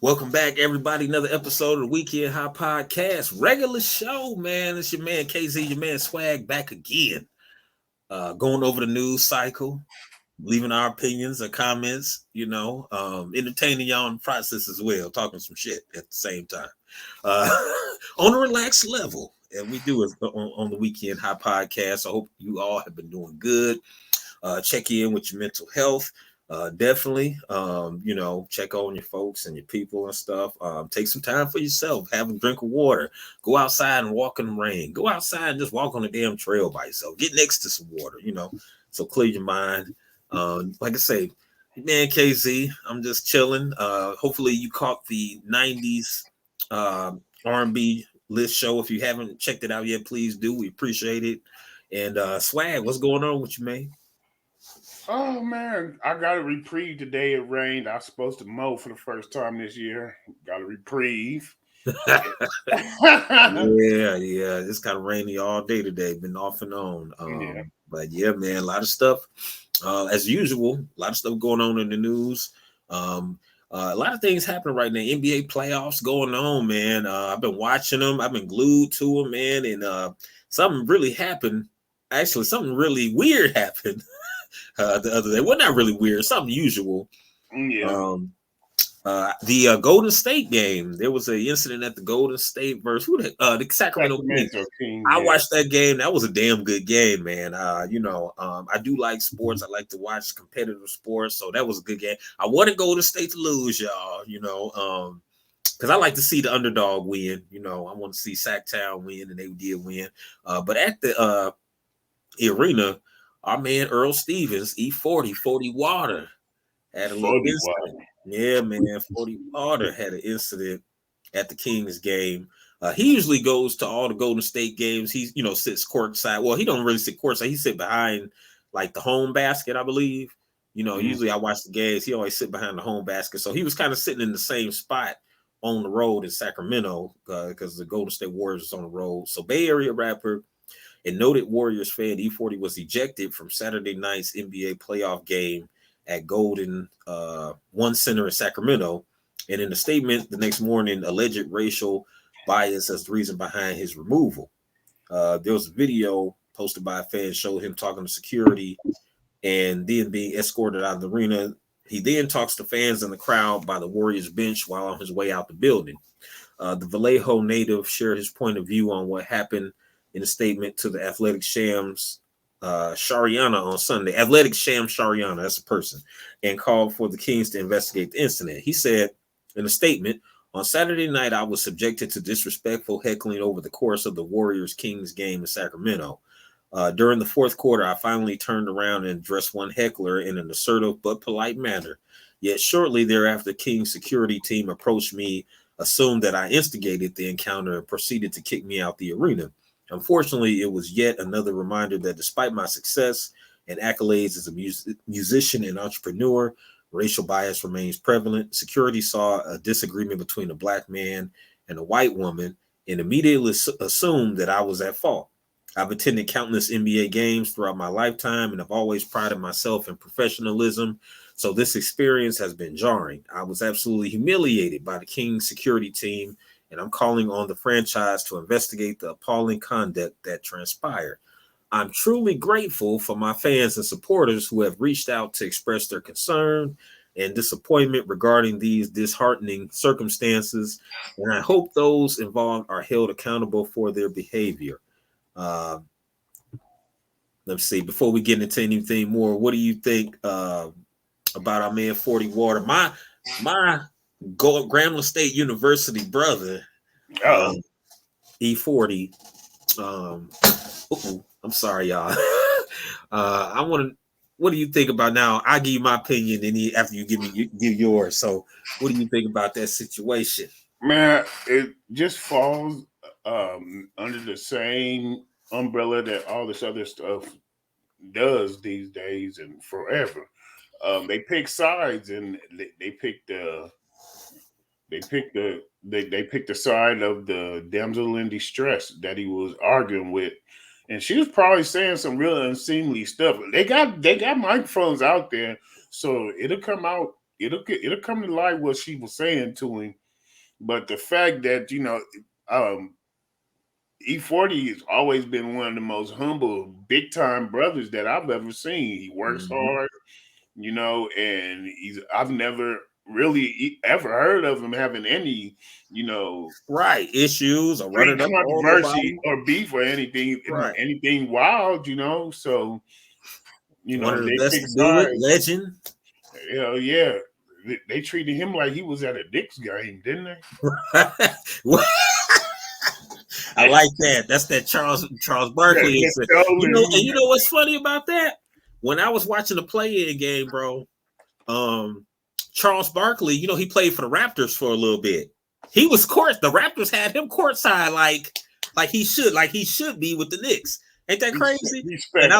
Welcome back, everybody. Another episode of the Weekend High Podcast. Regular show, man. It's your man KZ, your man Swag back again. Going over the news cycle, leaving our opinions or comments, entertaining y'all in the process as well, talking some shit at the same time. Uh, on a relaxed level. And we do it on the Weekend High Podcast. I hope you all have been doing good. Check in with your mental health. Definitely, check on your folks and your people and stuff. Take some time for yourself. Have a drink of water. Go outside and walk in the rain. Go outside and just walk on the damn trail by yourself. Get next to some water, so clear your mind. Like I say, man, KZ, I'm just chilling. Hopefully you caught the 90s R&B list show. If you haven't checked it out yet, please do. We appreciate it. And Swag, what's going on with you, man? Oh man, I got a reprieve today. It rained. I was supposed to mow for the first time this year. Got a reprieve. Yeah. It's kind of rainy all day today. Been off and on. Yeah. But yeah, man, a lot of stuff. As usual, a lot of stuff going on in the news. A lot of things happening right now. NBA playoffs going on, man. I've been watching them. I've been glued to them, man. And something really happened. Actually, something really weird happened the other day. Well, not really weird. Something usual. Yeah. The Golden State game. There was an incident at the Golden State versus the Sacramento Kings. I watched that game. That was a damn good game, man. I do like sports. I like to watch competitive sports, so that was a good game. I want to Golden State to lose, y'all. Because I like to see the underdog win. I want to see Sacktown win, and they did win. But at the arena, our man Earl Stevens, E-40, 40 Water, had a little incident. Yeah, man, 40 Water had an incident at the Kings game. He usually goes to all the Golden State games. He, sits courtside. Well, he don't really sit courtside. He sit behind like the home basket, I believe. Usually I watch the games. He always sit behind the home basket. So he was kind of sitting in the same spot on the road in Sacramento because the Golden State Warriors was on the road. So Bay Area rapper and noted Warriors fan E-40 was ejected from Saturday night's NBA playoff game at Golden One Center in Sacramento. And in a statement the next morning, alleged racial bias as the reason behind his removal. There was a video posted by a fan showed him talking to security and then being escorted out of the arena. He then talks to fans in the crowd by the Warriors bench while on his way out the building. The Vallejo native shared his point of view on what happened in a statement to the Athletic Shams Shariana on Sunday. Athletic Sham Shariana, that's a person, and called for the Kings to investigate the incident. He said in a statement, on Saturday night, I was subjected to disrespectful heckling over the course of the Warriors-Kings game in Sacramento. During the fourth quarter, I finally turned around and addressed one heckler in an assertive but polite manner. Yet shortly thereafter, Kings security team approached me, assumed that I instigated the encounter, and proceeded to kick me out the arena. Unfortunately, it was yet another reminder that despite my success and accolades as a musician and entrepreneur, racial bias remains prevalent. Security saw a disagreement between a black man and a white woman and immediately assumed that I was at fault. I've attended countless NBA games throughout my lifetime and have always prided myself in professionalism. So this experience has been jarring. I was absolutely humiliated by the Kings security team, and I'm calling on the franchise to investigate the appalling conduct that transpired. I'm truly grateful for my fans and supporters who have reached out to express their concern and disappointment regarding these disheartening circumstances, and I hope those involved are held accountable for their behavior. Let's see. Before we get into anything more, what do you think about our man 40 Water? My Grambling State University brother, E-40. I'm sorry, y'all. I want to. What do you think about now? I give you my opinion, and after you give yours. So, what do you think about that situation? Man, it just falls under the same umbrella that all this other stuff does these days and forever. They pick sides, and they pick the side of the damsel in distress that he was arguing with, and she was probably saying some real unseemly stuff. They got microphones out there, so it'll come out it'll come to light what she was saying to him. But the fact that E-40 has always been one of the most humble, big time brothers that I've ever seen. He works hard, and I've never really ever heard of him having any, issues or running up on controversy or beef or anything, right? Anything wild, So, one of the they best pick to do it, sides. legend. Hell yeah. They treated him like he was at a Knicks game, didn't they? I like that. That's that Charles Barkley. And you know what's funny about that? When I was watching the play-in game, bro, Charles Barkley, he played for the Raptors for a little bit. He was the Raptors had him courtside like he should be with the Knicks. Ain't that crazy? And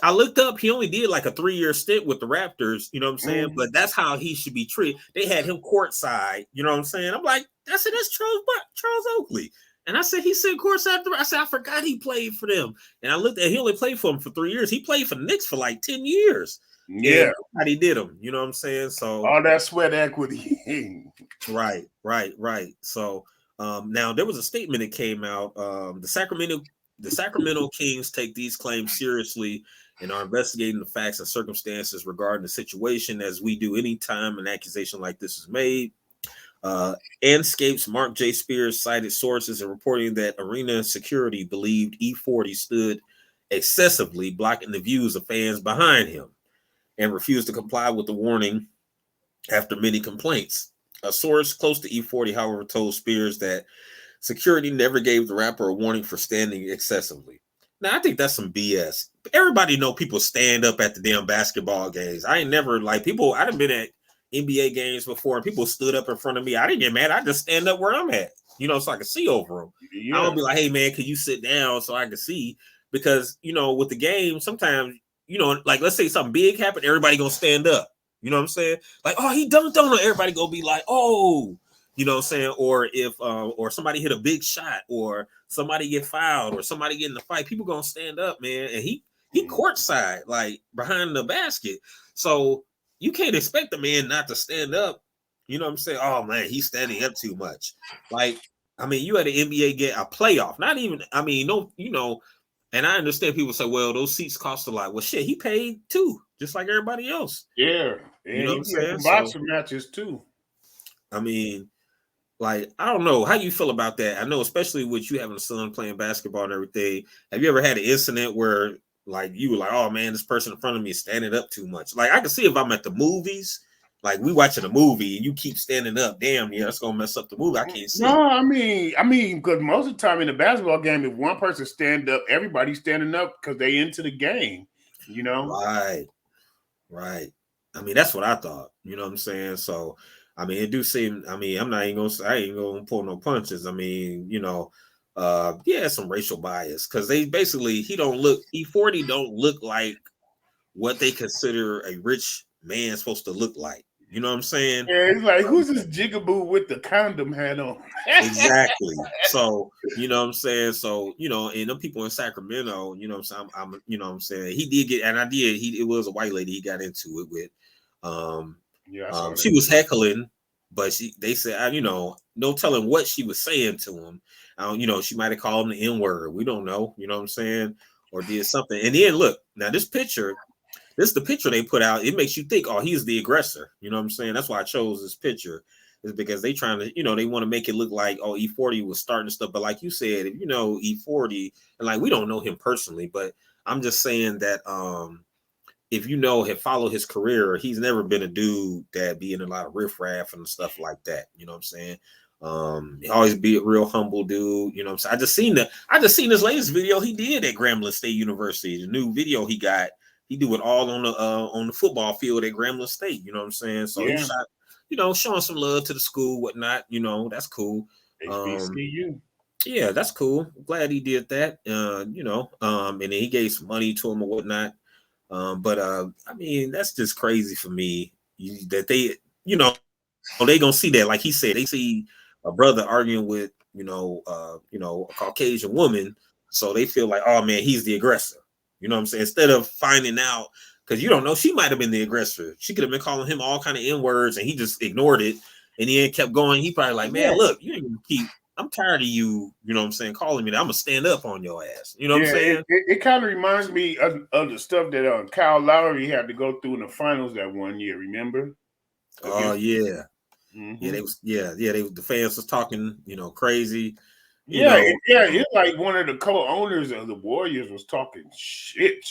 I looked up, he only did like a 3-year stint with the Raptors, you know what I'm saying? Mm-hmm. But that's how he should be treated. They had him courtside, you know what I'm saying? I'm like, that's Charles Oakley. And I said, he said courtside. I said, I forgot he played for them. And I looked at, he only played for them for 3 years. He played for the Knicks for like 10 years. Yeah. How he did them, you know what I'm saying? So all that sweat equity. Right. So now there was a statement that came out. The Sacramento Kings take these claims seriously and are investigating the facts and circumstances regarding the situation, as we do anytime an accusation like this is made. Anscape's Mark J. Spears cited sources in reporting that arena security believed E-40 stood excessively blocking the views of fans behind him and refused to comply with the warning after many complaints. A source close to E-40, however, told Spears that security never gave the rapper a warning for standing excessively. Now, I think that's some BS. Everybody know people stand up at the damn basketball games. I ain't never, I've been at NBA games before and people stood up in front of me. I didn't get mad. I just stand up where I'm at, so I can see over them. Yeah. I don't be like, hey, man, can you sit down so I can see? Because, with the game, sometimes, let's say something big happened, everybody gonna stand up. You know what I'm saying? Like, oh, he dunked on him. Everybody gonna be like, oh, you know what I'm saying? Or if or somebody hit a big shot or somebody get fouled or somebody get in the fight, people gonna stand up, man. And he courtside, like behind the basket. So you can't expect the man not to stand up. You know what I'm saying? Oh man, he's standing up too much. You had an NBA game, a playoff, not even, and I understand people say, well, those seats cost a lot. Well, shit, he paid too, just like everybody else. Yeah. And you know what I'm saying? Boxing matches too. I don't know. How you feel about that? I know, especially with you having a son playing basketball and everything. Have you ever had an incident where you were like, oh man, this person in front of me is standing up too much? I can see if I'm at the movies, we watching a movie and you keep standing up, damn, yeah, that's gonna mess up the movie. I can't see. No, I mean, because most of the time in a basketball game, if one person stand up, everybody's standing up because they into the game, Right. That's what I thought. You know what I'm saying? So, it do seem. I ain't gonna pull no punches. Some racial bias because they basically E-40 don't look like what they consider a rich man supposed to look like. You know what I'm saying? Yeah, it's like, who's this jigaboo with the condom hat on? Exactly. So, you know what I'm saying? So, and them people in Sacramento, you know what I'm saying? You know what I'm saying? He did get, and I did, it was a white lady he got into it with. She was heckling, but they said, no telling what she was saying to him. She might have called him the N-word. We don't know, you know what I'm saying? Or did something. And then look, now this is the picture they put out. It makes you think, oh, he's the aggressor. You know what I'm saying? That's why I chose this picture, is because they trying to, they want to make it look like, oh, E-40 was starting stuff. But like you said, if E-40, and we don't know him personally, but I'm just saying that if have followed his career, he's never been a dude that be in a lot of riffraff and stuff like that. You know what I'm saying? He always be a real humble dude. You know what I'm saying? I just seen his latest video he did at Grambling State University. The new video he got. He do it all on the football field at Grambling State. You know what I'm saying? So he shot, showing some love to the school, whatnot. That's cool. HBCU. Yeah, that's cool. Glad he did that. And then he gave some money to him or whatnot. That's just crazy for me that they, they gonna see that. Like he said, they see a brother arguing with, a Caucasian woman, so they feel like, oh man, he's the aggressor. You know what I'm saying? Instead of finding out because you don't know, she might have been the aggressor. She could have been calling him all kind of N-words and he just ignored it and he kept going. He probably like, man, look, you ain't gonna keep. I'm tired of you. You know what I'm saying? Calling me that. I'm gonna stand up on your ass. You know what I'm saying? It kind of reminds me of the stuff that Kyle Lowry had to go through in the finals that one year. Remember? Oh yeah. Yeah, they was the fans was talking, crazy. It's like one of the co-owners of the Warriors was talking shit.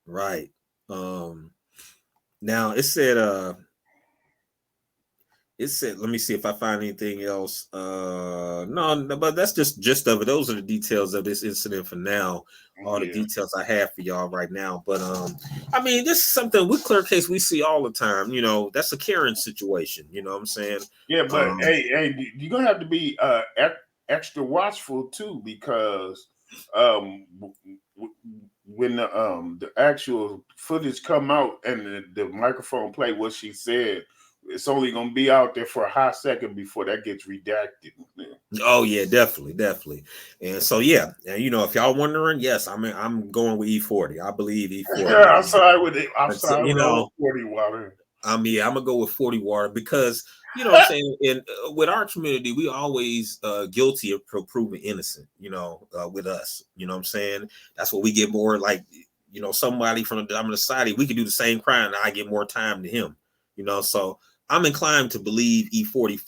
Right. Now it said, let me see if I find anything else. No, but that's just of it. Those are the details of this incident for now. All the details I have for y'all right now. But I mean, this is something with clear case we see all the time. That's a Karen situation. You know what I'm saying? Yeah, but hey, you're gonna have to be extra watchful too, because when the actual footage come out and the microphone play what she said, it's only going to be out there for a hot second before that gets redacted. Oh yeah, definitely. And so yeah, and if y'all wondering, yes, I'm going with E-40. I believe E-40. Yeah, I'm sorry with 40 water. I'm gonna go with 40 water because what I'm saying. And with our community, we always guilty of proving innocent. With us, what I'm saying. That's what we get more like. Somebody from the dominant society, we could do the same crime, and I get more time than him. So I'm inclined to believe E-40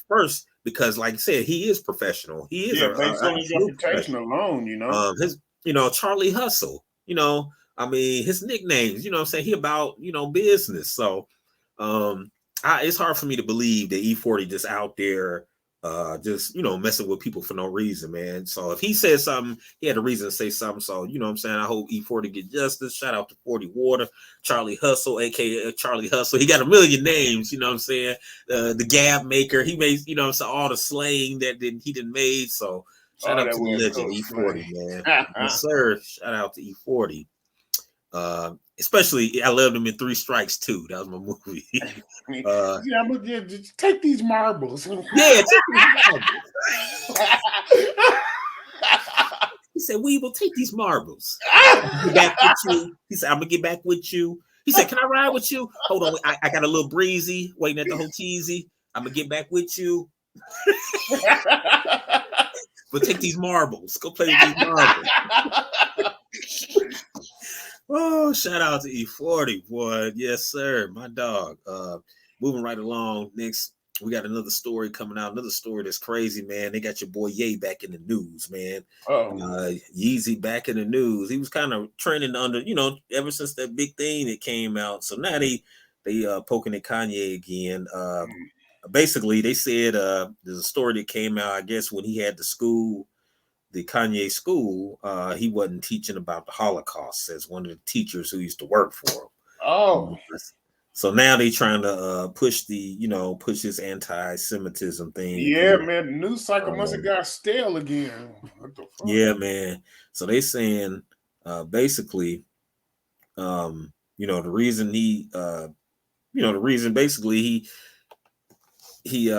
first because, like I said, he is professional. He is based on his reputation alone. His Charlie Hustle. I mean, his nicknames. I'm saying, he about business. So it's hard for me to believe that E-40 just out there just messing with people for no reason, man. So if he said something, he had a reason to say something. So what I'm saying, I hope E-40 get justice. Shout out to 40 Water, Charlie Hustle, aka Charlie Hustle. He got a million names. I'm saying, the Gab Maker. He made all the slaying that he didn't made. So shout out to the legend E-40, man. Yes, sir. Shout out to E-40. Especially I loved him in 3 Strikes too. That was my movie. But just take these marbles. Yeah, take these marbles. He said, "We will take these marbles. Get back with you." He said, "I'm gonna get back with you." He said, "Can I ride with you?" Hold on, I got a little breezy waiting at the hotel. I'm gonna get back with you. But take these marbles. Go play with these marbles. Oh, shout out to E-40, boy. Yes, sir. My dog. Moving right along. Next, we got another story coming out. Another story that's crazy, man. They got your boy Ye back in the news, man. Yeezy back in the news. He was kind of trending under, ever since that big thing that came out. So now they poking at Kanye again. Basically, they said there's a story that came out, I guess, when he had the Kanye school, he wasn't teaching about the Holocaust, says one of the teachers who used to work for him. So now they trying to push his anti-Semitism thing. Yeah, man, the news cycle must have got stale again. What the fuck? Yeah, man. So they saying basically, the reason basically he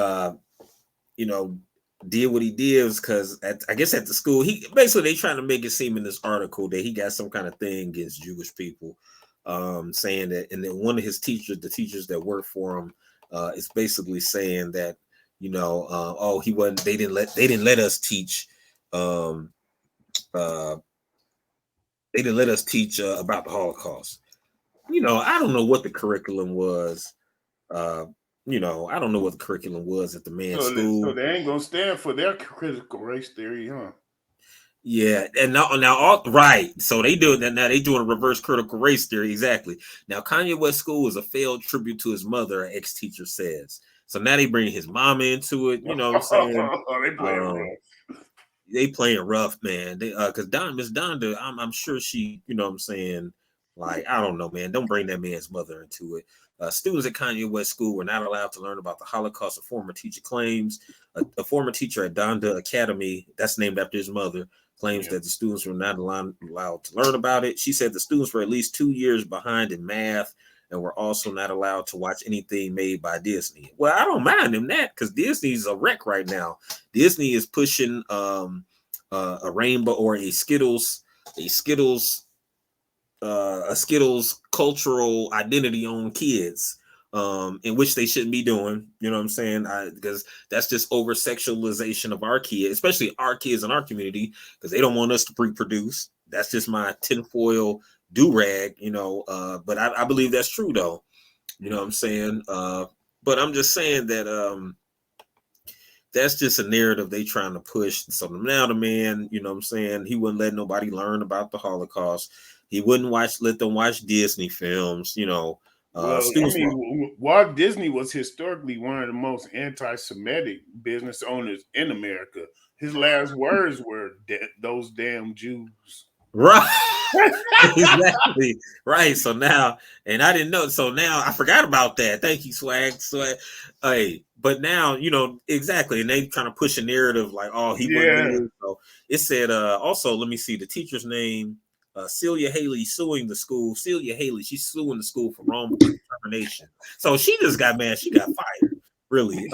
did what he did was because I guess at the school, they trying to make it seem in this article that he got some kind of thing against Jewish people, saying that, and then one of his teachers, the teachers that work for him, is basically saying that he wasn't. They didn't let us teach. They didn't let us teach about the Holocaust. I don't know what the curriculum was. I don't know what the curriculum was at the man's school. So they ain't gonna stand for their critical race theory, huh? Yeah, and now right. So they doing that now. They doing a reverse critical race theory, exactly. Now Kanye West school is a failed tribute to his mother, an ex-teacher says. So now they bring his mama into it. You know what I'm saying? They playing rough. They playing rough, man. They because Miss Donda, I'm sure she, you know what I'm saying. Like, I don't know, man. Don't bring that man's mother into it. Students at Kanye West School were not allowed to learn about the Holocaust. A former teacher claims. A former teacher at Donda Academy, that's named after his mother, claims that the students were not allowed to learn about it. She said the students were at least 2 years behind in math and were also not allowed to watch anything made by Disney. Well, I don't mind them that because Disney's a wreck right now. Disney is pushing a rainbow or a Skittles a Skittles cultural identity on kids, in which they shouldn't be doing. You know what I'm saying? Because that's just over sexualization of our kids, especially our kids in our community, because they don't want us to reproduce. That's just my tinfoil do rag, but I believe that's true though. You know what I'm saying? But I'm just saying that that's just a narrative they trying to push. So now the man, you know what I'm saying, he wouldn't let nobody learn about the Holocaust. He wouldn't let them watch Disney films, Well, I mean, Walt Disney was historically one of the most anti-Semitic business owners in America. His last words were, "Those damn Jews." Right. Exactly. Right. So now, and I didn't know. So now I forgot about that. Thank you, Swag. Hey, but now, exactly. And they trying to push a narrative like, oh, he wasn't there. So it said, also, let me see the teacher's name. Celia Haley suing the school. Celia Haley, she's suing the school for wrongful termination. So she just got mad. She got fired. Really.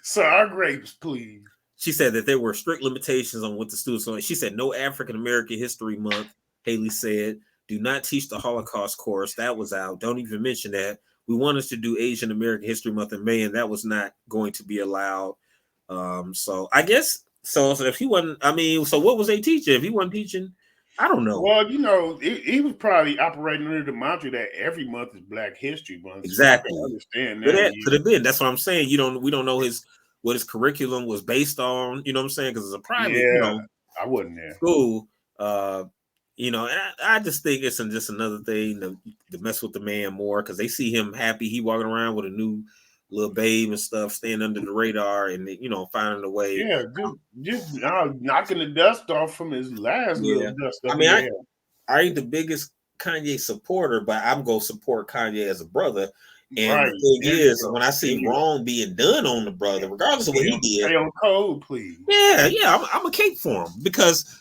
Sour grapes, please. She said that there were strict limitations on what the students learned. She said no African American History Month. Haley said, do not teach the Holocaust course. That was out. Don't even mention that. We wanted to do Asian American History Month in May, and that was not going to be allowed. So I guess so if he wasn't, so what was they teaching? If he wasn't teaching, I don't know. Well, he was probably operating under the mantra that every month is Black History Month. Exactly. So I understand that. That could have been. That's what I'm saying. We don't know what his curriculum was based on. You know what I'm saying? Because it's a private, I wasn't there. School. And I just think it's just another thing to mess with the man more because they see him happy. He walking around with a new little babe and stuff, staying under the radar and finding a way. Yeah, just knocking the dust off from his last little dust. I ain't the biggest Kanye supporter, but I'm gonna support Kanye as a brother. And the thing is, when I see wrong being done on the brother, regardless of what he did, stay on code, please. Yeah, I'm a cape for him because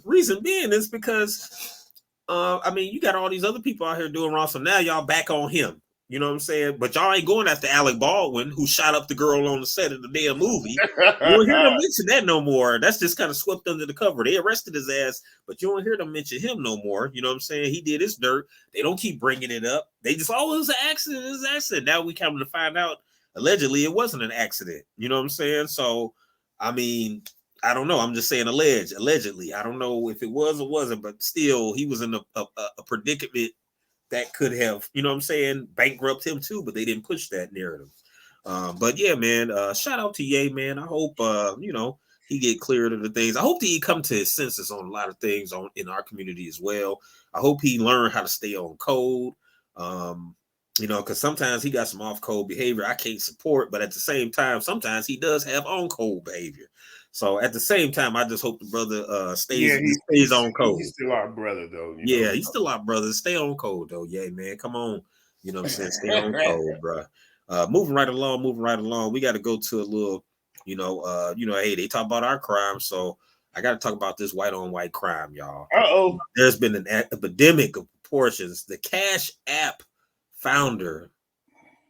reason being is because you got all these other people out here doing wrong, so now y'all back on him. You know what I'm saying? But y'all ain't going after Alec Baldwin, who shot up the girl on the set of the damn movie. You don't hear them mention that no more. That's just kind of swept under the cover. They arrested his ass, but you don't hear them mention him no more. You know what I'm saying? He did his dirt. They don't keep bringing it up. They just, it was an accident. It was an accident. Now we come to find out, allegedly, it wasn't an accident. You know what I'm saying? So, I don't know. I'm just saying allegedly. I don't know if it was or wasn't, but still, he was in a predicament that could have, you know what I'm saying, bankrupt him too, but they didn't push that narrative. But yeah, man, shout out to Ye, man. I hope, he get cleared of the things. I hope that he come to his senses on a lot of things in our community as well. I hope he learned how to stay on code. Because sometimes he got some off code behavior I can't support, but at the same time, sometimes he does have on code behavior. So at the same time, I just hope the brother stays on code. He's still our brother, though. He's still our brother. Stay on code, though. Yeah, man. Come on. You know what I'm saying? Stay on code, bro. Moving right along. We got to go to a little, hey, they talk about our crime, so I got to talk about this white on white crime, y'all. Uh-oh. There's been an epidemic of proportions. The Cash App founder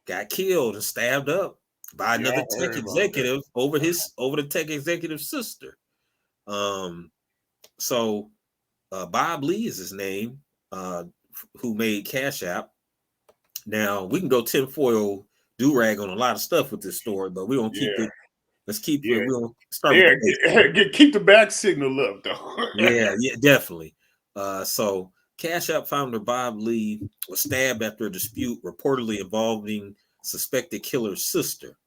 got killed and stabbed up by another tech executive over the tech executive's sister. So Bob Lee is his name, who made Cash App. Now we can go tinfoil do-rag on a lot of stuff with this story, but we don't keep it. Let's keep it. We'll start with keep the back signal up, though. yeah, definitely. So Cash App founder Bob Lee was stabbed after a dispute reportedly involving suspected killer's sister.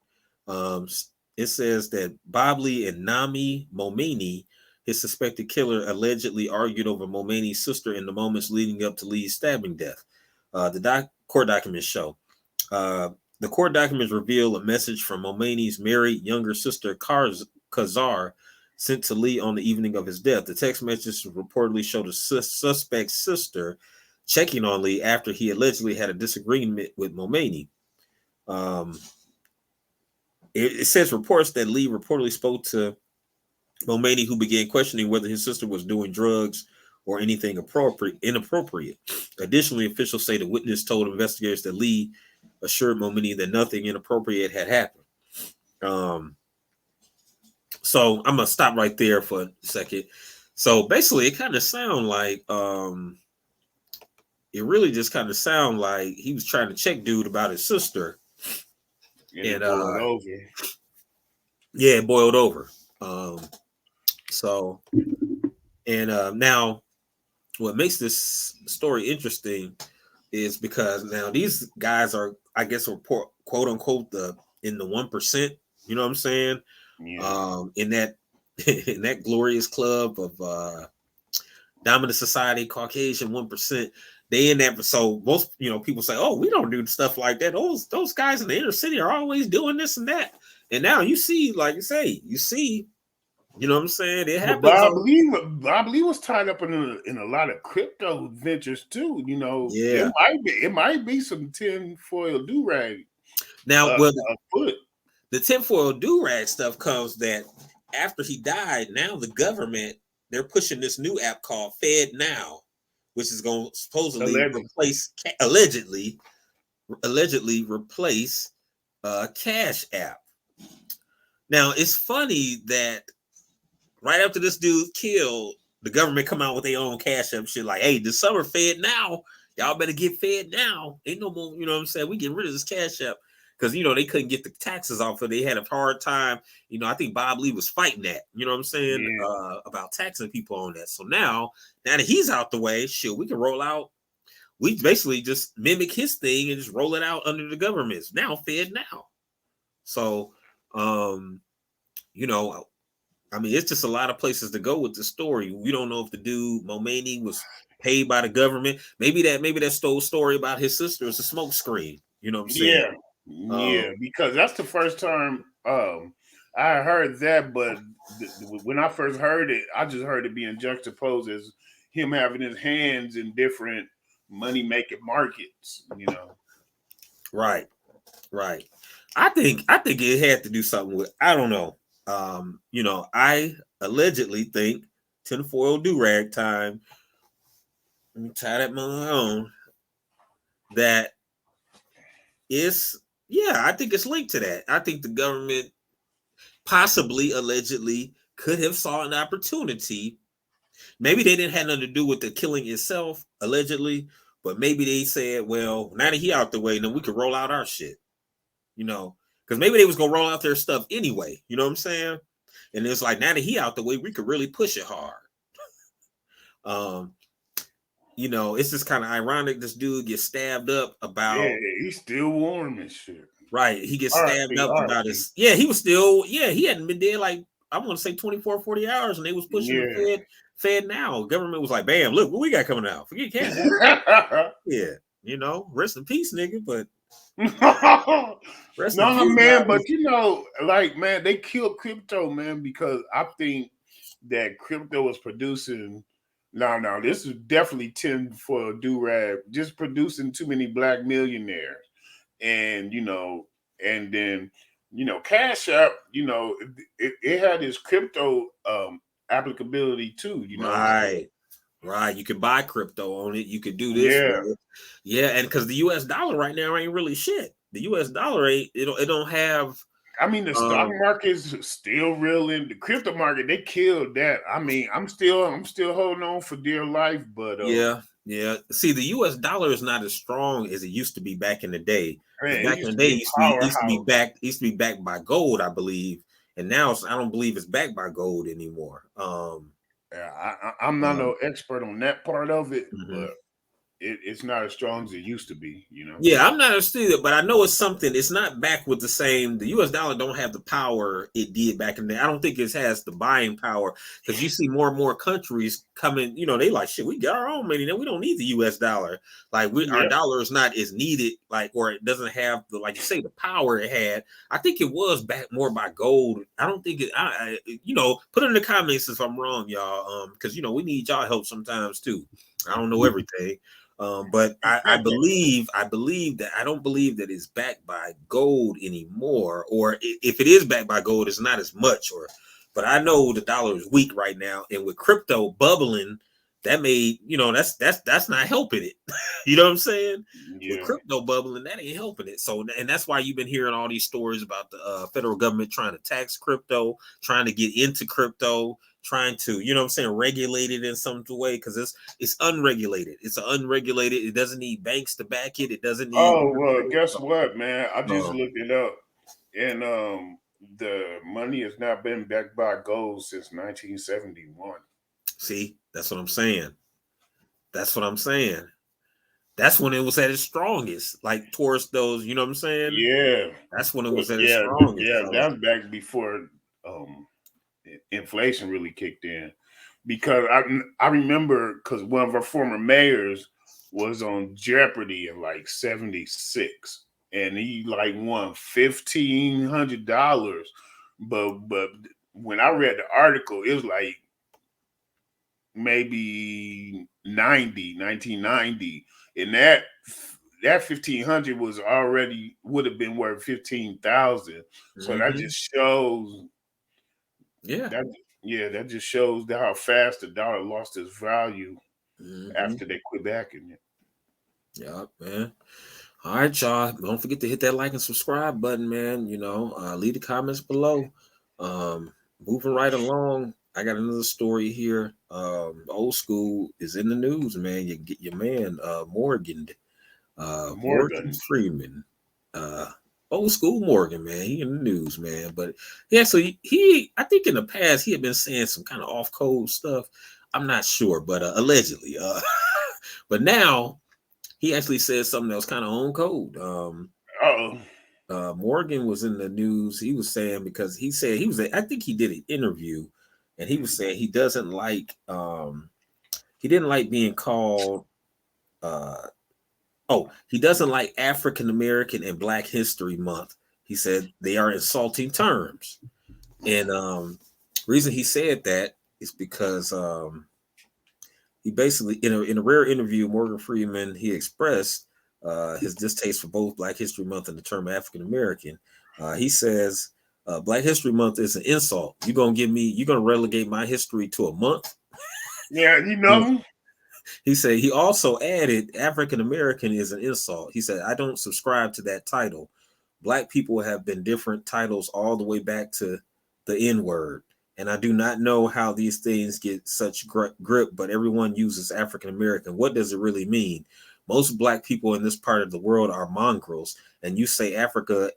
It says that Bob Lee and Nami Momeni, his suspected killer, allegedly argued over Momeni's sister in the moments leading up to Lee's stabbing death. The court documents show. The court documents reveal a message from Momeni's married younger sister, Kazar, sent to Lee on the evening of his death. The text message reportedly showed a suspect's sister checking on Lee after he allegedly had a disagreement with Momeni. It says reports that Lee reportedly spoke to Momeni, who began questioning whether his sister was doing drugs or anything inappropriate. Additionally, officials say the witness told investigators that Lee assured Momeni that nothing inappropriate had happened. So I'm gonna stop right there for a second. So basically, it kind of sounds like it really just kind of sound like he was trying to check dude about his sister. And it boiled over. Yeah, it boiled over. So, and now what makes this story interesting is because now these guys are, I guess, report quote unquote in the 1%. You know what I'm saying? Yeah. In that in that glorious club of dominant society, Caucasian 1%. They in that. So most people say, "Oh, we don't do stuff like that." Those guys in the inner city are always doing this and that. And now you see, like you say, you know what I'm saying? It happens. But I believe was tied up in a lot of crypto ventures too. Yeah, it might be some tinfoil do-rag. Now, the tinfoil do-rag stuff comes that after he died, now the government, they're pushing this new app called Fed Now, which is going to supposedly allegedly replace Cash App. Now, it's funny that right after this dude killed, the government come out with their own Cash App shit like, hey, the summer Fed Now, y'all better get Fed now. Ain't no more, you know what I'm saying? We get rid of this Cash App. Because, they couldn't get the taxes off, they had a hard time. I think Bob Lee was fighting that, you know what I'm saying, about taxing people on that. So now that he's out the way, shit, we can roll out. We basically just mimic his thing and just roll it out under the government's now Fed Now. So, it's just a lot of places to go with the story. We don't know if the dude Momaini was paid by the government. Maybe that story about his sister is a smoke screen. You know what I'm saying? Yeah, because that's the first time I heard that. But when I first heard it, I just heard it being juxtaposed as him having his hands in different money making markets. Right. I think it had to do something with, I don't know. I allegedly think tinfoil do-rag time. Let me tie that mother on. That is, I think it's linked to that. I think the government possibly, allegedly, could have saw an opportunity. Maybe they didn't have nothing to do with the killing itself, allegedly, but maybe they said, well, now that he out the way, then we can roll out our shit. Because maybe they was gonna roll out their stuff anyway. You know what I'm saying? And it's like, now that he out the way, we could really push it hard. It's just kind of ironic. This dude gets stabbed up about. Yeah, he's still warm and shit. Right, he gets stabbed up about his. Yeah, he was still. Yeah, he hadn't been dead like, I want to say 24, 40 hours, and they was pushing the Fed Now. Government was like, bam, look what we got coming out. Forget cash. Yeah, rest in peace, nigga. But no, man, but man, they killed crypto, man, because I think that crypto was producing. No, this is definitely tinfoil do-rag, just producing too many black millionaires, and and then Cash App, it had its crypto applicability too, Right. You can buy crypto on it. You could do this. Yeah, and because the U.S. dollar right now ain't really shit. The U.S. dollar it don't have. I mean, the stock market is still real. In the crypto market, they killed that. I mean, I'm still holding on for dear life, but yeah. See, the U.S. dollar is not as strong as it used to be back in the day. Man, back in the day, it used to be backed by gold, I believe, and now I don't believe it's backed by gold anymore. I'm not no expert on that part of it, but it's not as strong as it used to be, Yeah, I'm not understood, but I know it's something. It's not back with the same. The U.S. dollar don't have the power it did back in the day. I don't think it has the buying power, because you see more and more countries coming. They like, shit, we got our own money now. We don't need the U.S. dollar. Like our dollar is not as needed, or it doesn't have the, like you say, the power it had. I think it was backed more by gold. I don't think it. Put it in the comments if I'm wrong, y'all. Because we need y'all help sometimes too. I don't know everything. But I believe that I don't believe that it's backed by gold anymore, or if it is backed by gold, it's not as much. But I know the dollar is weak right now, and with crypto bubbling, that made that's not helping it. You know what I'm saying? Yeah. With crypto bubbling, that ain't helping it. So, and that's why you've been hearing all these stories about the federal government trying to tax crypto, trying to get into crypto. trying to, you know what I'm saying, regulate it in some way, because it's unregulated. It's unregulated. It doesn't need banks to back it. It doesn't need. Oh well, guess what, man? I just looked it up, and the money has not been backed by gold since 1971. See, that's what I'm saying. That's what I'm saying. That's when it was at its strongest, like towards those, you know what I'm saying? Yeah, That's when it was at its yeah, strongest. yeah. So. That was back before inflation really kicked in, because I remember because one of our former mayors was on Jeopardy in like '76, and he like won $1,500. But when I read the article, it was like maybe 1990, and that 1,500 was already would have been worth 15,000. So that just shows. Yeah. That just shows how fast the dollar lost its value after they quit backing it. Yeah, man. All right, y'all. Don't forget to hit that like and subscribe button, man. You know, leave the comments below. Moving right along, I got another story here. Old school is in the news, man. You get your man, Morgan Freeman. Old school Morgan, man. He in the news, man. But yeah, so he I think in the past he had been saying some kind of off code stuff. I'm not sure, but allegedly. But now he actually said something that was kind of on code. Morgan was in the news. He was saying, because he said I think he did an interview, and he was saying he doesn't like he didn't like being called he doesn't like African American and Black History Month. He said they are insulting terms. And reason he said that is because he basically, in a rare interview, Morgan Freeman, he expressed his distaste for both Black History Month and the term African American. He says Black History Month is an insult. You're gonna relegate my history to a month. Yeah, you know. He said he also added African American is an insult. He said, I don't subscribe to that title. Black people have been different titles all the way back to the N-word. And I do not know how these things get such grip, but everyone uses African American. What does it really mean? Most Black people in this part of the world are mongrels, and you say Africa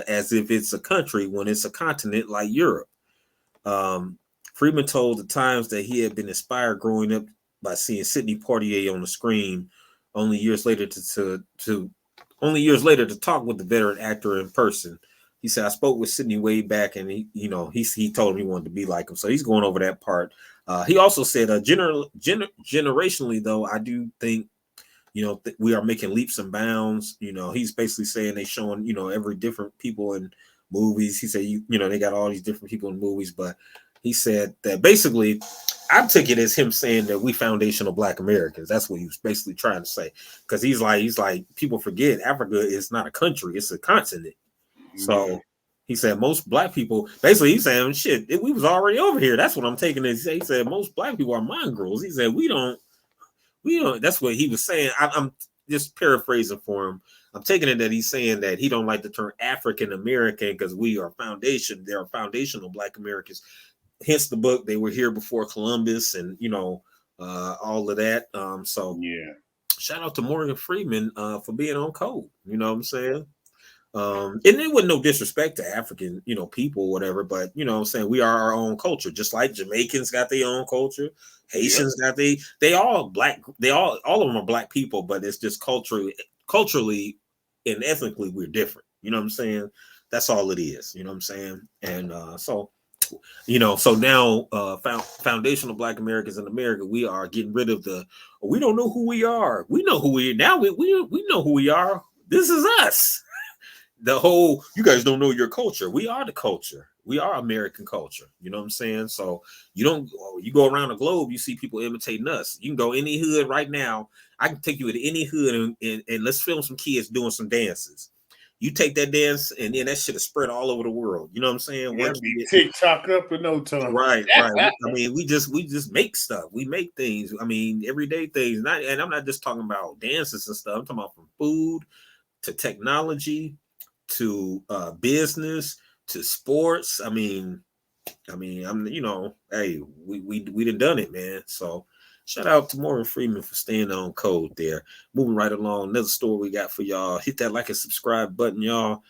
as if it's a country when it's a continent like Europe. Freeman told the Times that he had been inspired growing up by seeing Sidney Poitier on the screen. Only years later to talk with the veteran actor in person. He said, I spoke with Sidney way back, and he told him he wanted to be like him. So he's going over that part. He also said, generationally, though, I do think, we are making leaps and bounds. He's basically saying they showing, every different people in movies. He said, they got all these different people in movies, but he said that basically, I took it as him saying that we foundational Black Americans. That's what he was basically trying to say. Because he's like, people forget Africa is not a country, it's a continent. So he said most Black people, basically he's saying, shit, we was already over here. That's what I'm taking it. He said most Black people are mongrels. He said we don't, that's what he was saying. I'm just paraphrasing for him. I'm taking it that he's saying that he don't like the term African American because there are foundational Black Americans. Hence the book, they were here before Columbus, and all of that. So shout out to Morgan Freeman for being on code. You know what I'm saying? And it wasn't no disrespect to African, people or whatever, but what I'm saying, we are our own culture, just like Jamaicans got their own culture, Haitians got they all Black, all of them are Black people, but it's just culturally and ethnically we're different. You know what I'm saying? That's all it is. You know what I'm saying? And so now foundational Black Americans in America, we are getting rid of we don't know who we are. We know who we are now. We know who we are. This is us. The whole, you guys don't know your culture. We are the culture. We are American culture. You know what I'm saying? So you go around the globe, you see people imitating us. You can go any hood right now. I can take you to any hood and let's film some kids doing some dances. You take that dance and then that shit is spread all over the world. You know what I'm saying? Yeah, be TikTok up in no time. Right. I mean, we just make stuff. We make things. I mean, everyday things. And I'm not just talking about dances and stuff. I'm talking about from food to technology to business to sports. I mean, I mean, hey, we done it, man. So shout out to Morgan Freeman for staying on code there. Moving right along, another story we got for y'all. Hit that like and subscribe button, y'all.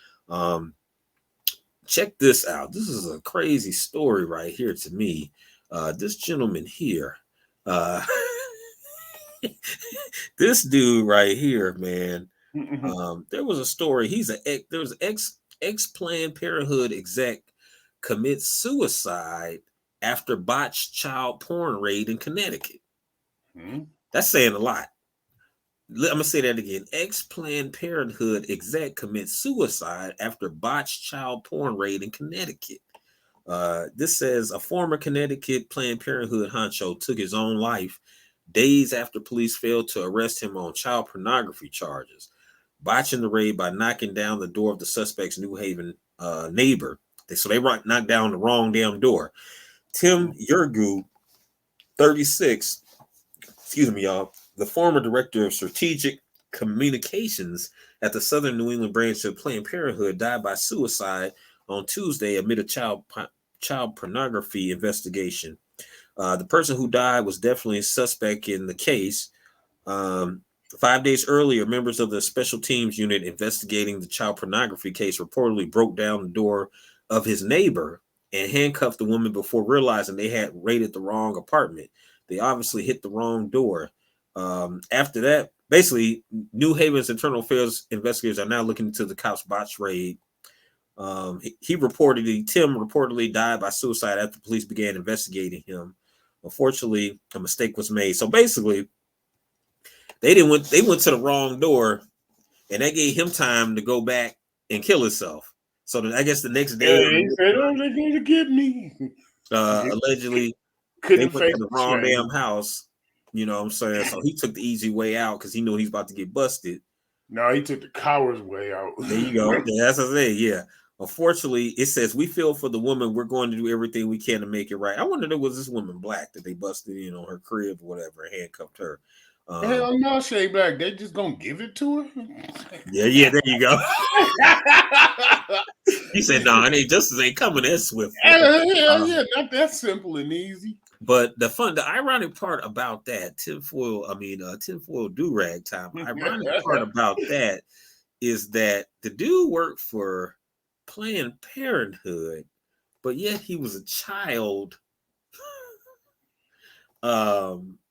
Check this out. This is a crazy story right here to me. This gentleman here, uh, this dude right here, man. There was a story. There was an ex Planned Parenthood exec commits suicide after botched child porn raid in Connecticut. That's saying a lot. I'm gonna say that again. Ex Planned Parenthood exec commits suicide after botched child porn raid in Connecticut. This says a former Connecticut Planned Parenthood honcho took his own life days after police failed to arrest him on child pornography charges, botching the raid by knocking down the door of the suspect's New Haven neighbor. So they knocked down the wrong damn door. Tim Yergu, 36, excuse me, y'all, the former director of strategic communications at the Southern New England branch of Planned Parenthood, died by suicide on Tuesday amid a child pornography investigation. The person who died was definitely a suspect in the case. 5 days earlier, members of the special teams unit investigating the child pornography case reportedly broke down the door of his neighbor and handcuffed the woman before realizing they had raided the wrong apartment. They obviously hit the wrong door. After that, basically, New Haven's internal affairs investigators are now looking into the cops' botched raid. Tim reportedly died by suicide after police began investigating him. Unfortunately, a mistake was made. So basically, they went to the wrong door, and that gave him time to go back and kill himself. So I guess the next day, he said, "Oh, they're going to get me." Allegedly, they went to the wrong damn house. You know what I'm saying? So he took the easy way out because he knew he's about to get busted. No, he took the coward's way out. There you go. That's what I say. Yeah. Unfortunately, it says we feel for the woman. We're going to do everything we can to make it right. I wonder, was this woman black that they busted in on her crib or whatever, and handcuffed her? Hell no, she ain't black. They just gonna give it to her. Yeah. There you go. He said, "No, it ain't justice ain't coming that swift." Yeah, not that simple and easy. But the ironic part about that, tinfoil do-rag time. Ironic part about that is that the dude worked for Planned Parenthood, but yet he was a child.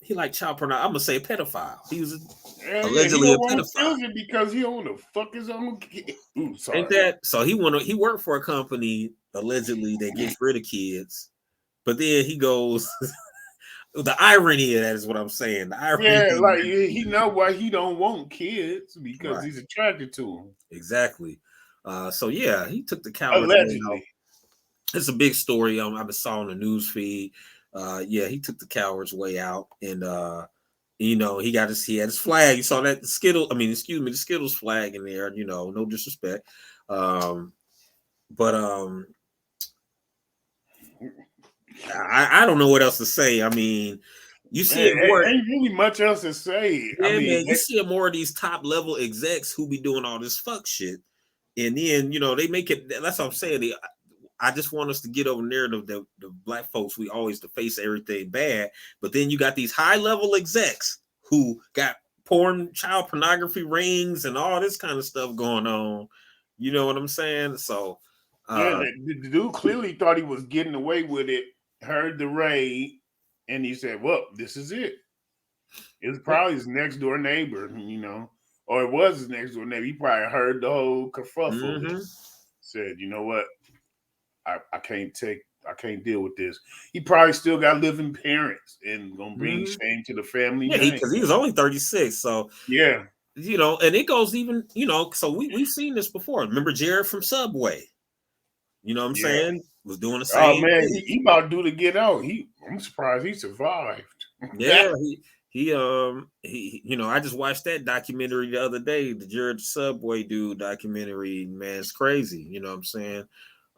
He liked child pornography. I'm gonna say pedophile. He was allegedly a pedophile because he don't want to fuck his own kid. Ooh, sorry. Ain't that so? He worked for a company allegedly that gets rid of kids, but then he goes. The irony of that is what I'm saying. The irony, like he know why he don't want kids because he's attracted to them. Exactly. So yeah, he took the coward. Allegedly, it's a big story. I saw on the news feed. Yeah, he took the coward's way out, and he had his flag. You saw that the Skittles flag in there. No disrespect, but I don't know what else to say. I mean, you see it more. Ain't really much else to say. Yeah, man, you see more of these top level execs who be doing all this fuck shit, and then they make it. That's what I'm saying. I just want us to get over the narrative that the black folks, we always to face everything bad, but then you got these high level execs who got child pornography rings and all this kind of stuff going on. You know what I'm saying? So the dude clearly thought he was getting away with it. Heard the raid, and he said, "Well, this is it." It was probably his next door neighbor, or it was his next door neighbor. He probably heard the whole kerfuffle. Mm-hmm. Said, "You know what? I can't deal with this." He probably still got living parents and gonna bring shame to the family. Yeah, because he was only 36. So yeah, and it goes even, so we've seen this before. Remember Jared from Subway? You know what I'm saying? Was doing the same. Oh man, he about to do to get out. I'm surprised he survived. Yeah, he I just watched that documentary the other day, the Jared Subway dude documentary. Man, it's crazy. You know what I'm saying?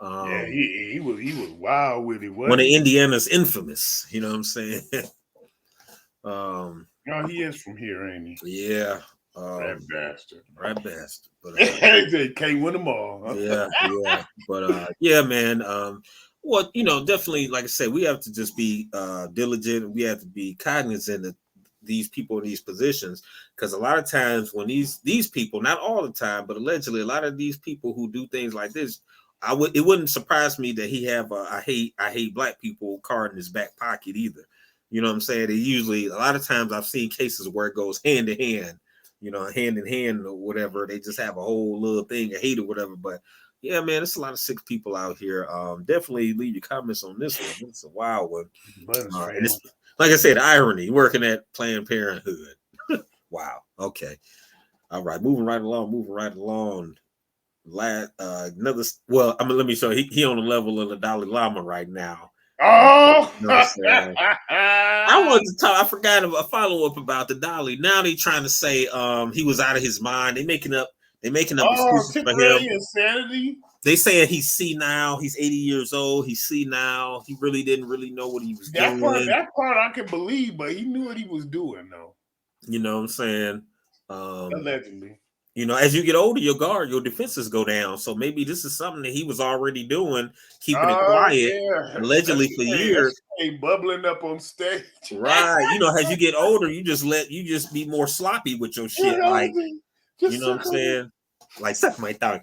Yeah, he was wild with it. One of Indiana's infamous. You know what I'm saying? No, he is from here, ain't he? Yeah. Rat bastard. But they can't win them all. Yeah. But yeah, man. Well, definitely, like I said, we have to just be diligent. We have to be cognizant of these people in these positions, because a lot of times when these people, not all the time, but allegedly, a lot of these people who do things like this, it wouldn't surprise me that he have a I hate black people card in his back pocket either. You know what I'm saying? It usually, a lot of times I've seen cases where it goes hand in hand, hand in hand or whatever. They just have a whole little thing of hate or whatever, but. Yeah, man, it's a lot of sick people out here. Definitely leave your comments on this one. It's a wild one. And it's, like I said, irony, working at Planned Parenthood. Wow. Okay. All right. Moving right along. Another. Well, let me show you. He on the level of the Dalai Lama right now. Oh, I wanted to talk. I forgot a follow up about the Dalai. Now they trying to say he was out of his mind. They making up excuses for him. Insanity. They saying he's senile. He's 80 years old. He's senile. He really didn't know what he was doing. That part I can believe, but he knew what he was doing, though. You know what I'm saying? Allegedly. As you get older, your defenses go down. So maybe this is something that he was already doing, keeping it quiet, allegedly for years. Bubbling up on stage. Right. As you get older, you just be more sloppy with your shit. Like, you know what I'm saying? Like, suck my tongue.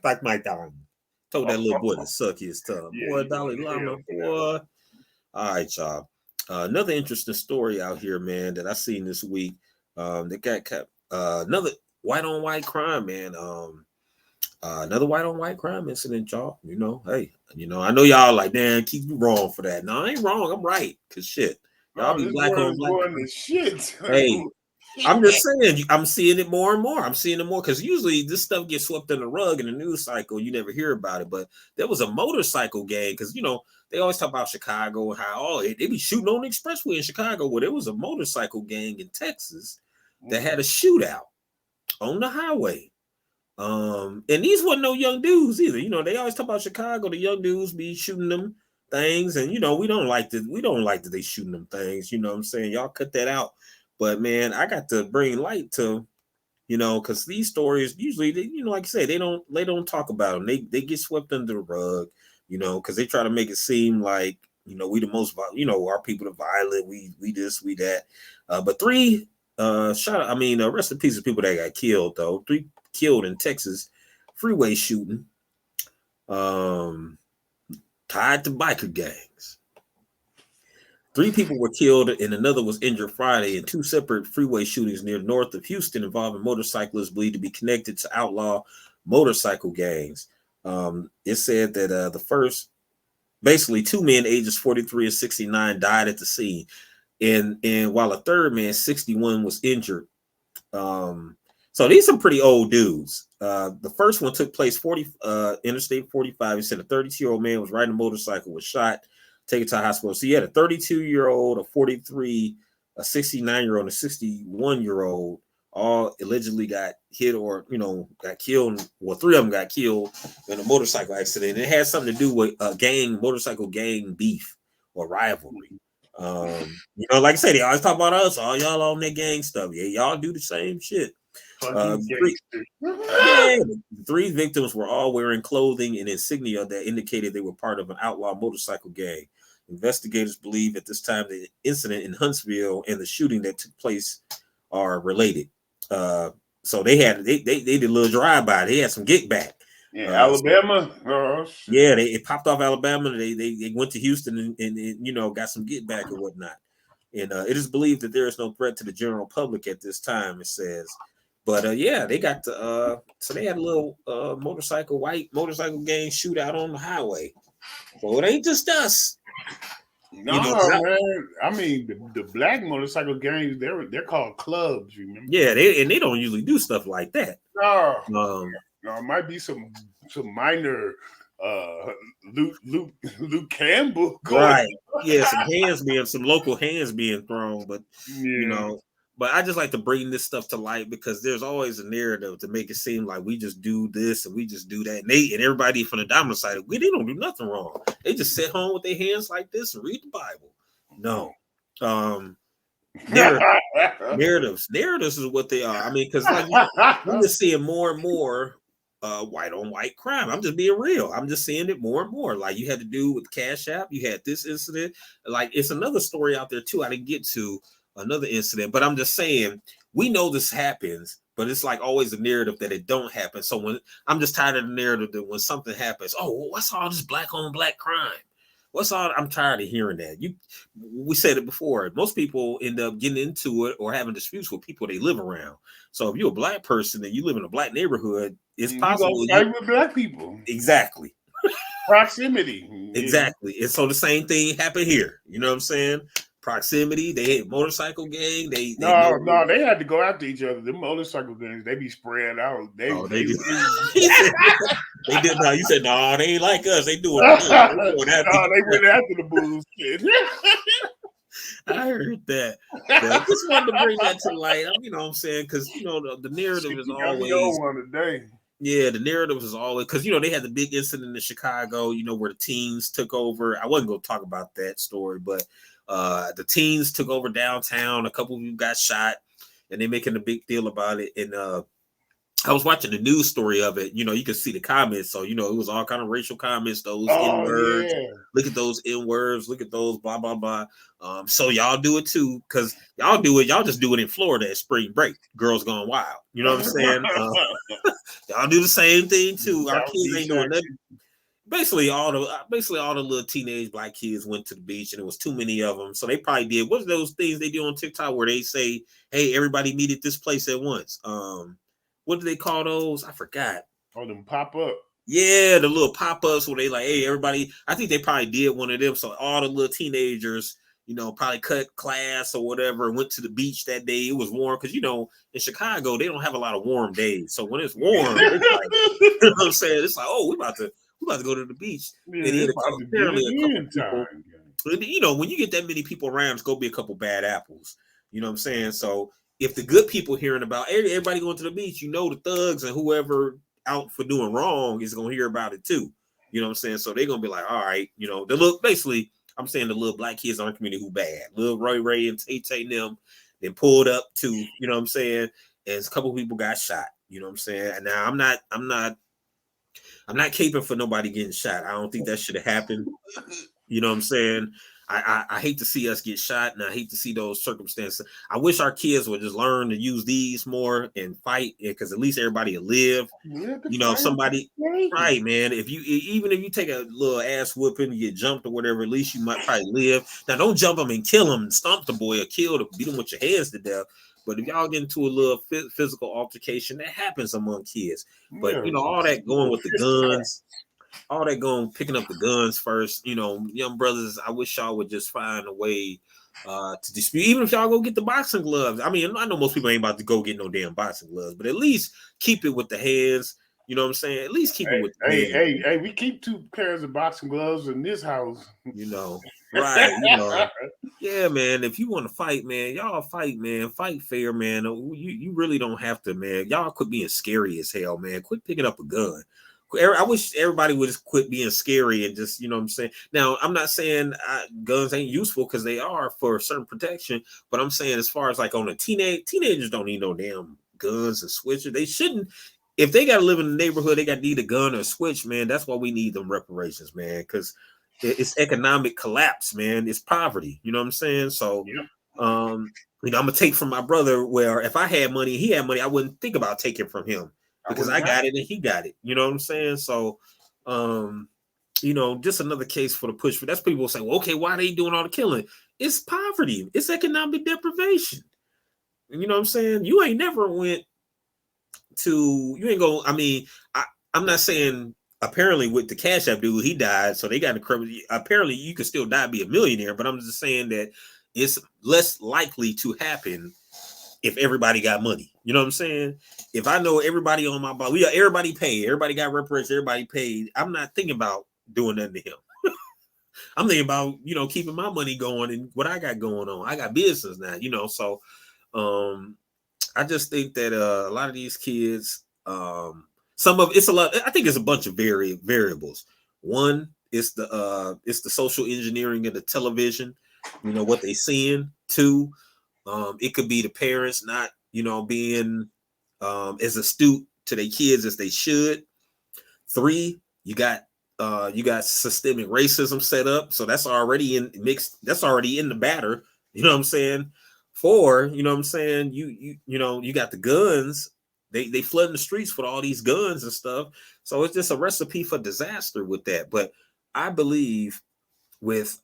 Told that little boy to suck his tongue. Yeah, boy, Dalai Lama, boy. All right, y'all. Another interesting story out here, man, that I seen this week. They got another white on white crime, man. Another white on white crime incident, y'all. Hey, I know y'all like, damn, keep me wrong for that. No, I ain't wrong. I'm right. Cause shit, y'all be black on black. Shit. Hey, I'm just saying, I'm seeing it more and more. I'm seeing it more because usually this stuff gets swept in the rug in the news cycle. You never hear about it, but there was a motorcycle gang because they always talk about Chicago and how they be shooting on the expressway in Chicago. Well, there was a motorcycle gang in Texas that had a shootout on the highway. And these wasn't no young dudes either. They always talk about Chicago. The young dudes be shooting them things, and we don't like that they shooting them things. You know what I'm saying? Y'all cut that out. But man, I got to bring light to, because these stories usually, like I say, they don't talk about them. They get swept under the rug, because they try to make it seem like, we the most, our people are violent. We this, we that. But three rest in peace of people that got killed though. 3 killed in Texas freeway shooting, tied to biker gangs. 3 people were killed and another was injured Friday in 2 separate freeway shootings near north of Houston involving motorcyclists believed to be connected to outlaw motorcycle gangs. It said that the first, basically 2 men ages 43 and 69 died at the scene, and while a third man, 61, was injured. So these are pretty old dudes. The first one took place Interstate 45. He said a 32-year-old man was riding a motorcycle, was shot, taken to a hospital. So you had a 32-year-old, a 43, a 69-year-old, and a 61-year-old all allegedly got hit or, got killed. Well, 3 of them got killed in a motorcycle accident. It had something to do with motorcycle gang beef or rivalry. Like I said, they always talk about us, all y'all on that gang stuff. Yeah, y'all do the same shit. 3 victims were all wearing clothing and insignia that indicated they were part of an outlaw motorcycle gang. Investigators believe at this time the incident in Huntsville and the shooting that took place are related. So they did a little drive-by. They had some get back. Yeah, Alabama. It popped off Alabama. They went to Houston and got some get back or whatnot. And it is believed that there is no threat to the general public at this time, it says. But they got so they had a little white motorcycle gang shootout on the highway. So it ain't just us. No, man. I mean, the black motorcycle gangs, they're called clubs, remember? Yeah, they don't usually do stuff like that. No, it might be some minor Luke Campbell. Right. Yeah, some local hands being thrown, but but I just like to bring this stuff to light because there's always a narrative to make it seem like we just do this and we just do that. And everybody from the dominant side, they don't do nothing wrong. They just sit home with their hands like this and read the Bible. No. Narratives is what they are. I mean, because we're just seeing more and more white on white crime. I'm just being real. I'm just seeing it more and more. Like you had to do with Cash App. You had this incident. Like it's another story out there too. I didn't get to another incident, but I'm just saying we know this happens, but it's like always a narrative that it don't happen. So when I'm just tired of the narrative that when something happens, oh, what's all this black on black crime? What's all? I'm tired of hearing that. We said it before. Most people end up getting into it or having disputes with people they live around. So if you're a black person and you live in a black neighborhood, it's possible you fight with black people. Exactly. Proximity. Exactly. And so the same thing happened here. You know what I'm saying? Proximity. They had motorcycle gang. They had to go after each other. The motorcycle gangs, they be spread out. They did. They did. No, you said no. They ain't like us. They do it. They went after the bulls. I heard that. But I just wanted to bring that to light. You know what I'm saying? Because you know the narrative is always one today. Yeah, the narrative is always because you know they had the big incident in Chicago. You know where the teens took over. I wasn't going to talk about that story, but the teens took over downtown. A couple of them got shot, and they're making a big deal about it. And I was watching the news story of it. You know, you could see the comments. So, you know, it was all kind of racial comments, those N-words. Yeah. Look at those N-words. Look at those blah, blah, blah. So y'all do it too, because y'all do it. Y'all just do it in Florida at spring break. Girls Gone Wild. You know what I'm saying? Y'all do the same thing too. Our kids ain't doing nothing. Basically, all the little teenage black kids went to the beach, and it was too many of them. So they probably did. What's those things they do on TikTok where they say, "Hey, everybody meet at this place at once." What do they call those? I forgot. Oh, them pop up. Yeah, the little pop ups where they like, hey, everybody. I think they probably did one of them. So all the little teenagers, you know, probably cut class or whatever, went to the beach that day. It was warm because you know in Chicago they don't have a lot of warm days. So when it's warm, it's like, you know what I'm saying? It's like, oh, we about to go to the beach. Yeah, and apparently a couple people. You know, when you get that many people around, it's gonna be a couple bad apples. You know what I'm saying? So if the good people hearing about everybody going to the beach, you know the thugs and whoever out for doing wrong is going to hear about it too. You know what I'm saying? So they're going to be like, all right, you know, basically, I'm saying the little black kids in our community who bad. Little Ray and Tay and them, then pulled up to, you know what I'm saying? And a couple people got shot. You know what I'm saying? And now I'm not caping for nobody getting shot. I don't think that should have happened. You know what I'm saying? I hate to see us get shot, and I hate to see those circumstances. I wish our kids would just learn to use these more and fight, because at least everybody will live. You know, somebody, right, man. Even if you take a little ass whooping, you get jumped or whatever, at least you might probably live. Now, don't jump him and kill him and stomp the boy or kill him, beat him with your hands to death. But if y'all get into a little physical altercation, that happens among kids. But you know, all that going with the guns. All that going picking up the guns first, you know, young brothers, I wish y'all would just find a way to dispute, even if y'all go get the boxing gloves. I mean, I know most people ain't about to go get no damn boxing gloves, but at least keep it with the hands. You know what I'm saying? At least keep it with the hands. Hey, we keep 2 pairs of boxing gloves in this house. You know, right. You know, yeah, man. If you want to fight, man, y'all fight, man. Fight fair, man. You really don't have to, man. Y'all quit being scary as hell, man. Quit picking up a gun. I wish everybody would just quit being scary and just, you know what I'm saying? Now, I'm not saying guns ain't useful, because they are for certain protection, but I'm saying as far as like on a teenagers don't need no damn guns and switches. They shouldn't. If they got to live in the neighborhood, they got to need a gun or a switch, man. That's why we need them reparations, man, because it's economic collapse, man. It's poverty. You know what I'm saying? So, you know, I'm going to take from my brother, where if I had money, he had money, I wouldn't think about taking from him. Because I got it and he got it. You know what I'm saying? So, you know, just another case for the push for. That's people say, well, okay, why are they doing all the killing? It's poverty. It's economic deprivation. And you know what I'm saying? You ain't never went to, you ain't go. I mean, I'm not saying apparently with the Cash App dude, he died. So they got a criminal. Apparently you could still die, be a millionaire. But I'm just saying that it's less likely to happen if everybody got money. You know what I'm saying? If I know everybody on my block, everybody paid, everybody got reparations, everybody paid, I'm not thinking about doing nothing to him. I'm thinking about, you know, keeping my money going and what I got going on. I got business now, you know. So I just think that a lot of these kids, some of it's a lot. I think it's a bunch of variables. One is the social engineering of the television, you know, what they seeing. Two, it could be the parents not, you know, being as astute to their kids as they should. 3, you got systemic racism set up, so that's already in mixed. That's already in the batter. You know what I'm saying? 4, you know what I'm saying? You got the guns. They flooding the streets with all these guns and stuff. So it's just a recipe for disaster with that. But I believe with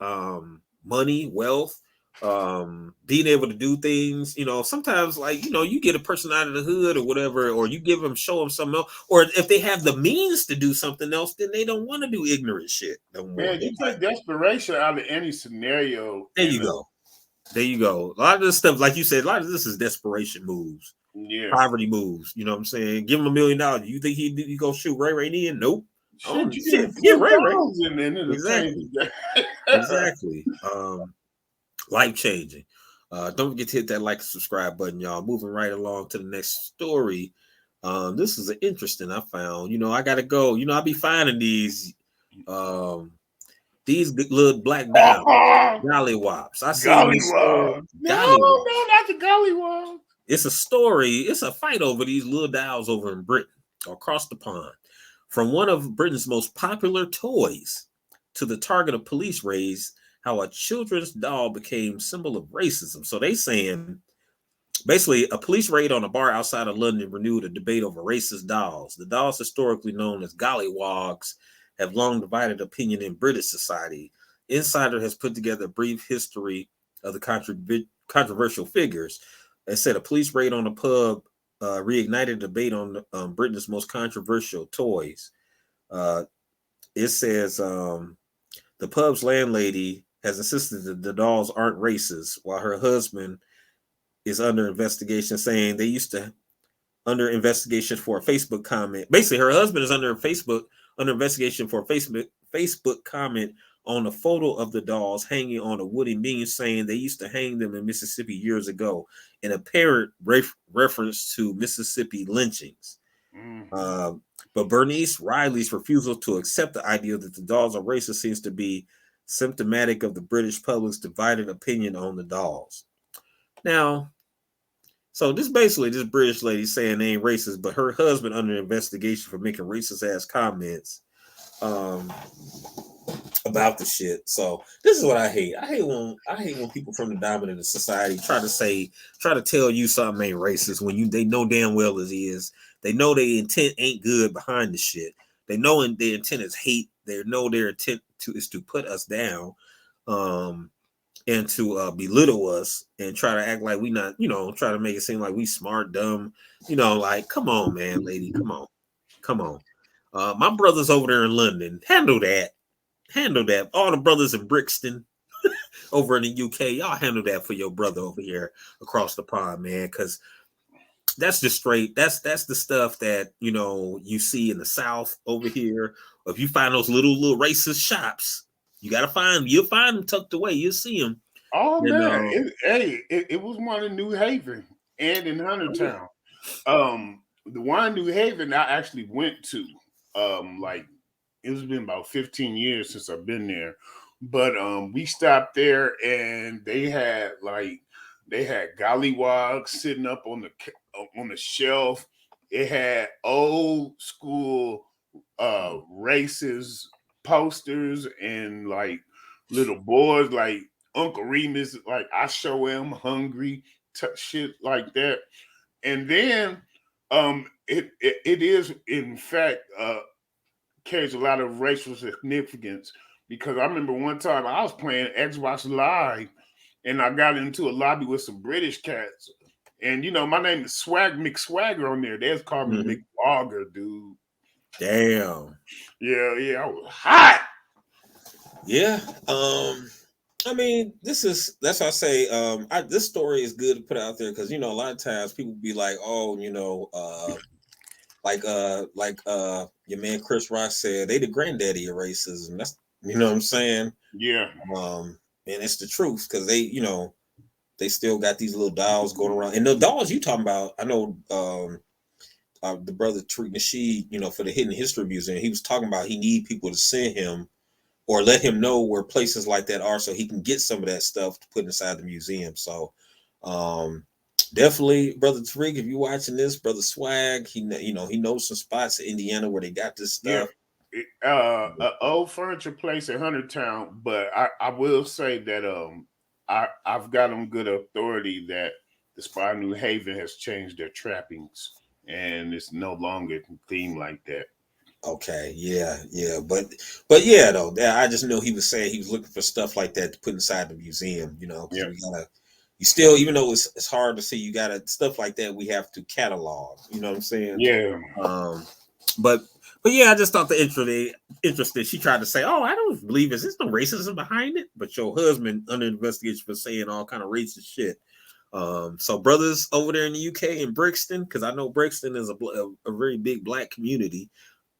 money, wealth, being able to do things, sometimes like, you get a person out of the hood or whatever, or you show them something else, or if they have the means to do something else, then they don't want to do ignorant shit no more. Man, you take desperation out of any scenario. There you go. There you go. A lot of this stuff, like you said, a lot of this is desperation moves, poverty moves. You know what I'm saying? Give him $1 million. You think he go shoot Ray in? Nope. Shit, you get Ray. Exactly. Exactly. Life changing. Don't forget to hit that like and subscribe button, y'all. Moving right along to the next story. This is an interesting I found. I gotta go. I be finding these little black dials, gollywops. I seen this story. No, not the gollywops. It's a story. It's a fight over these little dials over in Britain, across the pond. From one of Britain's most popular toys to the target of police raids, how a children's doll became symbol of racism. So they saying, basically, a police raid on a bar outside of London renewed a debate over racist dolls. The dolls, historically known as gollywogs, have long divided opinion in British society. Insider has put together a brief history of the controversial figures. They said a police raid on a pub reignited a debate on Britain's most controversial toys. It says the pub's landlady has insisted that the dolls aren't racist, while her husband is under investigation, saying they used to under investigation for a Facebook comment. Basically, her husband is under investigation for a Facebook comment on a photo of the dolls hanging on a wooden beam, saying they used to hang them in Mississippi years ago, in apparent reference to Mississippi lynchings. Mm-hmm. But Bernice Riley's refusal to accept the idea that the dolls are racist seems to be symptomatic of the British public's divided opinion on the dolls. Now, so this British lady saying they ain't racist, but her husband under investigation for making racist ass comments about the shit. So this is what I hate. I hate when people from the dominant society try to tell you something ain't racist when they know damn well it is. They know their intent ain't good behind the shit. They know their intent is hate. They know their intent is to put us down, and to belittle us and try to act like we not, try to make it seem like we smart, dumb, like, come on, man, lady, come on. My brothers over there in London, handle that. All the brothers in Brixton over in the UK, y'all handle that for your brother over here across the pond, man, because that's just straight. That's the stuff that you see in the South over here. If you find those little racist shops, you'll find them tucked away. You'll see them. Oh man, it was one in New Haven and in Huntertown. The one in New Haven I actually went to. Like it's been about 15 years since I've been there, but we stopped there and they had gollywogs sitting up on the shelf. It had old school racist posters and like little boys like Uncle Remus, like I show him hungry, shit like that. And then it is in fact carries a lot of racial significance, because I remember one time I was playing Xbox Live and I got into a lobby with some British cats. And my name is McSwagger on there. They just called me McWogger, dude. Damn. Yeah, I was hot. Yeah. I mean, that's why I say this story is good to put out there, because a lot of times people be like, oh, your man Chris Rock said, they the granddaddy of racism. That's what I'm saying. Yeah. And it's the truth, because they still got these little dolls going around. And the dolls you talking about, I know the brother Tariq Nasheed, for the Hidden History Museum, he was talking about he need people to send him or let him know where places like that are, so he can get some of that stuff to put inside the museum. So Definitely, brother Tariq, if you're watching this, brother Swag, he knows some spots in Indiana where they got this Yeah. stuff. An old furniture place in Huntertown, but I will say that I've got on good authority that the Spa New Haven has changed their trappings and it's no longer themed like that. Okay, yeah, but yeah, though, I just know he was saying he was looking for stuff like that to put inside the museum, because Yeah, we gotta, you still, even though it's hard to see, you gotta stuff like that we have to catalog. You know what I'm saying? yeah. Um, but yeah, I just thought the interested. She tried to say, "Oh, I don't believe this. There's no racism behind it." But your husband under investigation for saying all kind of racist shit. So brothers over there in the UK in Brixton, because I know Brixton is a very big black community.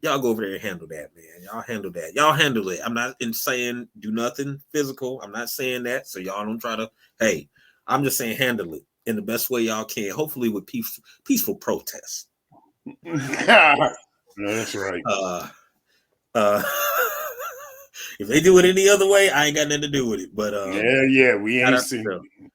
Y'all go over there and handle that, man. Y'all handle that. Y'all handle it. I'm not saying do nothing physical. I'm not saying that. So y'all don't try to. Hey, I'm just saying handle it in the best way y'all can. Hopefully with peaceful protest. No, that's right. Uh, if they do it any other way, I ain't got nothing to do with it. But yeah, we ain't seen.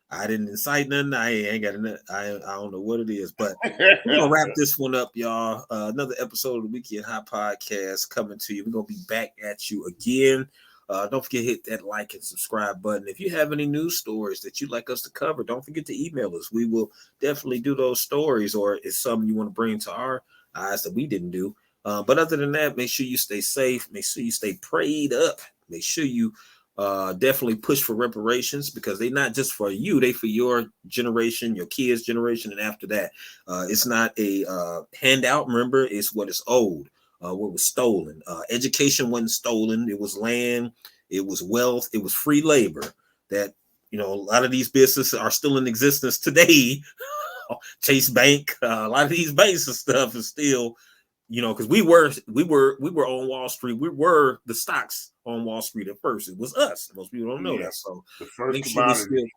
I didn't incite nothing. I ain't got nothing. I don't know what it is. But we're gonna wrap this one up, y'all. Another episode of the Weekend Hot Podcast coming to you. We're gonna be back at you again. Don't forget to hit that like and subscribe button. If you have any news stories that you'd like us to cover, don't forget to email us. We will definitely do those stories, or it's something you want to bring to our eyes that we didn't do. But other than that, make sure you stay safe. Make sure you stay prayed up. Make sure you definitely push for reparations, because they're not just for you, they for your generation, your kids' generation, and after that. It's not a handout. Remember, it's what is owed, what was stolen. Education wasn't stolen. It was land, it was wealth, it was free labor that, a lot of these businesses are still in existence today. Chase Bank, a lot of these banks and stuff is still, because we were on Wall Street. We were the stocks on Wall Street at first. It was us. Most people don't know that. So the first commodity.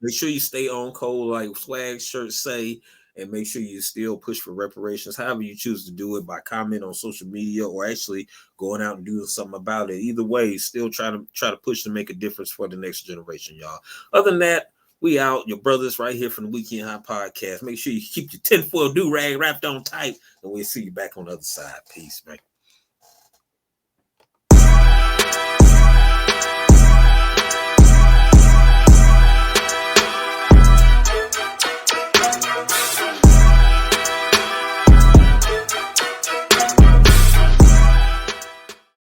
Make sure you stay on code, like Swag shirts say, and make sure you still push for reparations. However you choose to do it, by comment on social media or actually going out and doing something about it. Either way, still try to push to make a difference for the next generation, y'all. Other than that, we out. Your brothers right here from the Weekend Hot Podcast. Make sure you keep your tinfoil do-rag wrapped on tight, and we'll see you back on the other side. Peace, man.